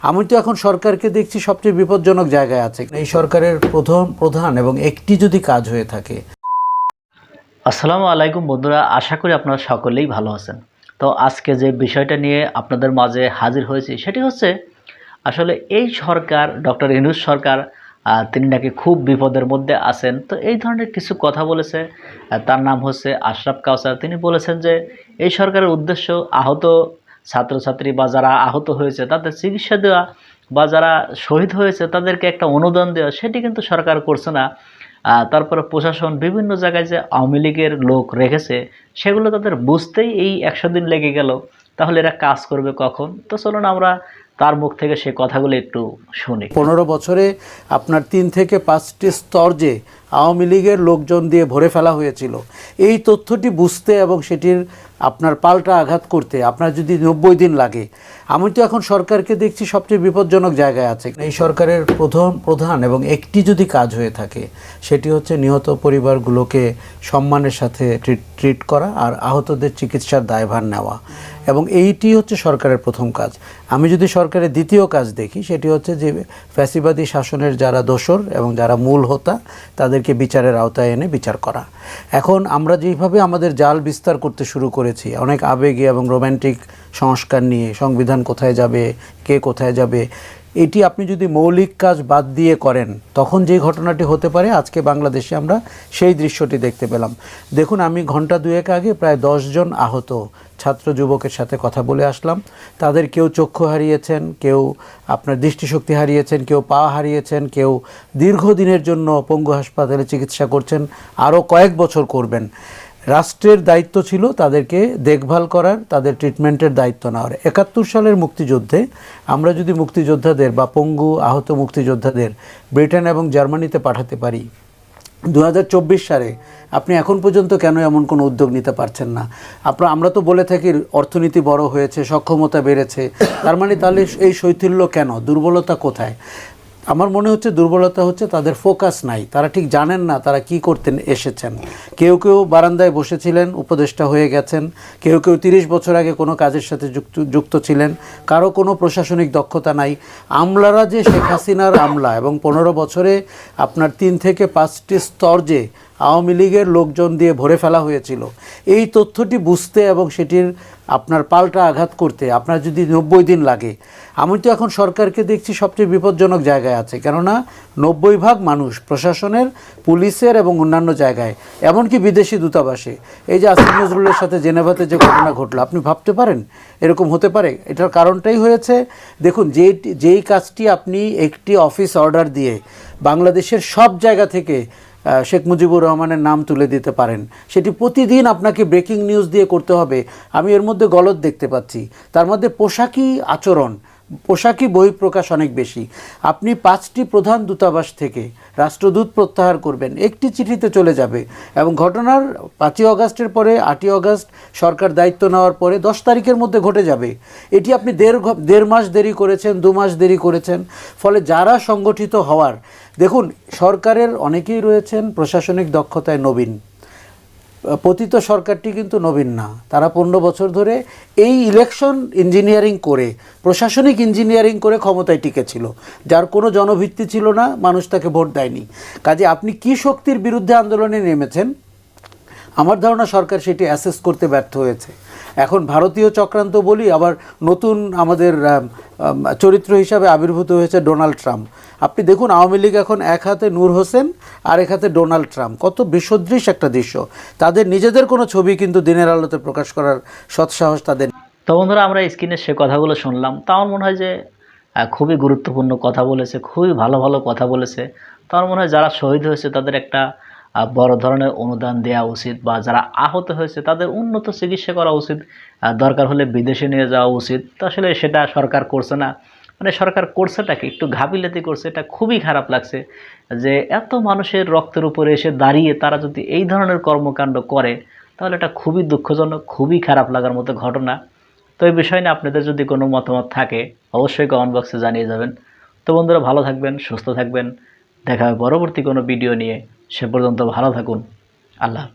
আমি তো এখন সরকারকে দেখছি সবচেয়ে বিপজ্জনক জায়গায় আছে। এই সরকারের প্রধান এবং একটি যদি কাজ হয়ে থাকে। আসসালামু আলাইকুম বন্ধুরা, আশা করি আপনারা সকলেই ভালো আছেন। তো আজকে যে বিষয়টা নিয়ে আপনাদের মাঝে হাজির হয়েছি সেটি হচ্ছে আসলে এই সরকার ডক্টর ইউনূস সরকার তিনি নাকি খুব বিপদের মধ্যে আছেন। তো এই ধরনের কিছু কথা বলেছে। তার নাম হচ্ছে আশরাফ কাউসার। তিনি বলেছেন যে এই সরকারের উদ্দেশ্য আহত ছাত্রছাত্রী বা যারা আহত হয়েছে তাদের চিকিৎসা দেওয়া বা যারা শহীদ হয়েছে তাদেরকে একটা অনুদান দেওয়া, সেটি কিন্তু সরকার করছে না। তারপরে প্রশাসন বিভিন্ন জায়গায় যে আওয়ামী লীগের লোক রেখেছে সেগুলো তাদের বুঝতেই এই 100 দিন লেগে গেল। তাহলে এরা কাজ করবে কখন? তো চলুন আমরা তার মুখ থেকে সে কথাগুলো একটু শুনি। 15 বছরে আপনার 3 থেকে 5টি স্তর যে আওয়ামী লীগের লোকজন দিয়ে ভরে ফেলা হয়েছিল, এই তথ্যটি বুঝতে এবং সেটির আপনার পাল্টা আঘাত করতে আপনার যদি 90 দিন লাগে, আমি তো এখন সরকারকে দেখছি সবচেয়ে বিপজ্জনক জায়গায় আছে। এই সরকারের প্রধান এবং একটি যদি কাজ হয়ে থাকে সেটি হচ্ছে নিহত পরিবারগুলোকে সম্মানের সাথে ট্রিট করা আর আহতদের চিকিৎসার দায়ভার নেওয়া, এবং এইটি হচ্ছে সরকারের প্রথম কাজ। আমি যদি সরকারের দ্বিতীয় কাজ দেখি সেটি হচ্ছে যে ফ্যাসিবাদী শাসনের যারা দোসর এবং যারা মূল হোতা তাদেরকে বিচারের আওতায় এনে বিচার করা। এখন আমরা যেইভাবে আমাদের জাল বিস্তার করতে শুরু করেছি অনেক আবেগী এবং রোম্যান্টিক সংস্কার নিয়ে, সংবিধান কোথায় যাবে, কে কোথায় যাবে, এটি আপনি যদি মৌলিক কাজ বাদ দিয়ে করেন তখন যে ঘটনাটি হতে পারে আজকে বাংলাদেশে আমরা সেই দৃশ্যটি দেখতে পেলাম। দেখুন, আমি ঘন্টা দুয়েক আগে প্রায় 10 জন আহত ছাত্র যুবকের সাথে কথা বলে আসলাম। তাদের কেউ চক্ষু হারিয়েছেন, কেউ আপনার দৃষ্টিশক্তি হারিয়েছেন, কেউ পা হারিয়েছেন, কেউ দীর্ঘদিনের জন্য পঙ্গু হাসপাতালে চিকিৎসা করছেন, আরও কয়েক বছর করবেন। রাষ্ট্রের দায়িত্ব ছিল তাদেরকে দেখভাল করার, তাদের ট্রিটমেন্টের দায়িত্ব নেওয়ার। 71 সালের মুক্তিযুদ্ধে আমরা যদি মুক্তিযোদ্ধাদের বা পঙ্গু আহত মুক্তিযোদ্ধাদের ব্রিটেন এবং জার্মানিতে পাঠাতে পারি, 2024 সালে আপনি এখন পর্যন্ত কেন এমন কোনো উদ্যোগ নিতে পারছেন না? আমরা তো বলে থাকি অর্থনীতি বড় হয়েছে, সক্ষমতা বেড়েছে, তার মানে তাহলে এই শৈথিল্য কেন? দুর্বলতা কোথায়? আমার মনে হচ্ছে দুর্বলতা হচ্ছে তাদের ফোকাস নাই, তারা ঠিক জানেন না তারা কি করতে এসেছেন। কেউ কেউ বারান্দায় বসেছিলেন, উপদেষ্টা হয়ে গেছেন, কেউ কেউ 30 বছর আগে কোনো কাজের সাথে যুক্ত ছিলেন, কারো কোনো প্রশাসনিক দক্ষতা নাই। আমলারা যে শেখ হাসিনার আমলা এবং 15 বছরে আপনার 3 থেকে 5টি স্তর যে আওয়ামী লীগের লোকজন দিয়ে ভরে ফেলা হয়েছিল, এই তথ্যটি বুঝতে এবং সেটির আপনার পাল্টা আঘাত করতে আপনার যদি 90 দিন লাগে, আমি তো এখন সরকারকে দেখছি সবচেয়ে বিপজ্জনক জায়গায় আছে। কেননা 90% মানুষ প্রশাসনের, পুলিশের এবং অন্যান্য জায়গায়, এমনকি বিদেশি দূতাবাসে, এই যে আসিফ নজরুলের সাথে জেনেভাতে যে ঘটনা ঘটলো, আপনি ভাবতে পারেন এরকম হতে পারে? এটার কারণটাই হয়েছে, দেখুন, যেই কাজটি আপনি একটি অফিস অর্ডার দিয়ে বাংলাদেশের সব জায়গা থেকে শেখ মুজিবুর রহমানের নাম তুলে দিতে পারেন, সেটি প্রতিদিন আপনাকে ব্রেকিং নিউজ দিয়ে করতে হবে। আমি এর মধ্যে গলদ দেখতে পাচ্ছি। তার মধ্যে পোশাকি আচরণ, পোশাকি বহিঃপ্রকাশ অনেক বেশি। আপনি 5টি প্রধান দূতাবাস থেকে রাষ্ট্রদূত প্রত্যাহার করবেন, একটি চিঠিতে চলে যাবে, এবং ঘটনার 5ই অগাস্টের পরে 8ই অগাস্ট সরকার দায়িত্ব নেওয়ার পরে 10 তারিখের মধ্যে ঘটে যাবে। এটি আপনি দেড় মাস দেরি করেছেন, 2 মাস দেরি করেছেন। ফলে যারা সংগঠিত হওয়ার, দেখুন, সরকারের অনেকেই রয়েছেন প্রশাসনিক দক্ষতায় নবীন, পতিত সরকারটি কিন্তু নবীন না। তারা 15 বছর ধরে এই ইলেকশন ইঞ্জিনিয়ারিং করে, প্রশাসনিক ইঞ্জিনিয়ারিং করে ক্ষমতায় টিকেছিল, যার কোনো জনভিত্তি ছিল না, মানুষ তাকে ভোট দেয়নি। কাজে আপনি কি শক্তির বিরুদ্ধে আন্দোলনে নেমেছেন, আমার ধারণা সরকার সেটি অ্যাসেস করতে ব্যর্থ হয়েছে। এখন ভারতীয় চক্রান্ত বলি, আবার নতুন আমাদের চরিত্র হিসাবে আবির্ভূত হয়েছে ডোনাল্ড ট্রাম্প। আপনি দেখুন, আওয়ামী লীগ এখন এক হাতে নূর হোসেন আর এক হাতে ডোনাল্ড ট্রাম্প, কত বিসদৃশ একটা দৃশ্য। তাদের নিজেদের কোনো ছবি কিন্তু দিনের আলোতে প্রকাশ করার সৎসাহস তাদের। তো বন্ধুরা, আমরা স্ক্রিনে সে কথাগুলো শুনলাম। তা আমার মনে হয় যে খুবই গুরুত্বপূর্ণ কথা বলেছে, খুবই ভালো ভালো কথা বলেছে। তো আমার মনে হয় যারা শহীদ হয়েছে তাদের একটা বড় ধরনের অনুদান দেওয়া উচিত, বা যারা আহত হয়েছে তাদের উন্নত চিকিৎসা করা উচিত, দরকার হলে বিদেশে নিয়ে যাওয়া উচিত। তো আসলে সেটা সরকার করছে না। মানে সরকার করছেটাকে একটু ঘাপিলাতি করছে, এটা খুবই খারাপ লাগছে যে এত মানুষের রক্তের উপরে এসে দাঁড়িয়ে তারা যদি এই ধরনের কর্মকাণ্ড করে তাহলে এটা খুবই দুঃখজনক, খুবই খারাপ লাগার মতো ঘটনা। তো এই বিষয় নিয়ে আপনাদের যদি কোনো মতামত থাকে অবশ্যই কমেন্ট বক্সে জানিয়ে যাবেন। তো বন্ধুরা, ভালো থাকবেন, সুস্থ থাকবেন, দেখা হবে পরবর্তী কোনো ভিডিও নিয়ে। সে পর্যন্ত ভালো থাকুন। আল্লাহ।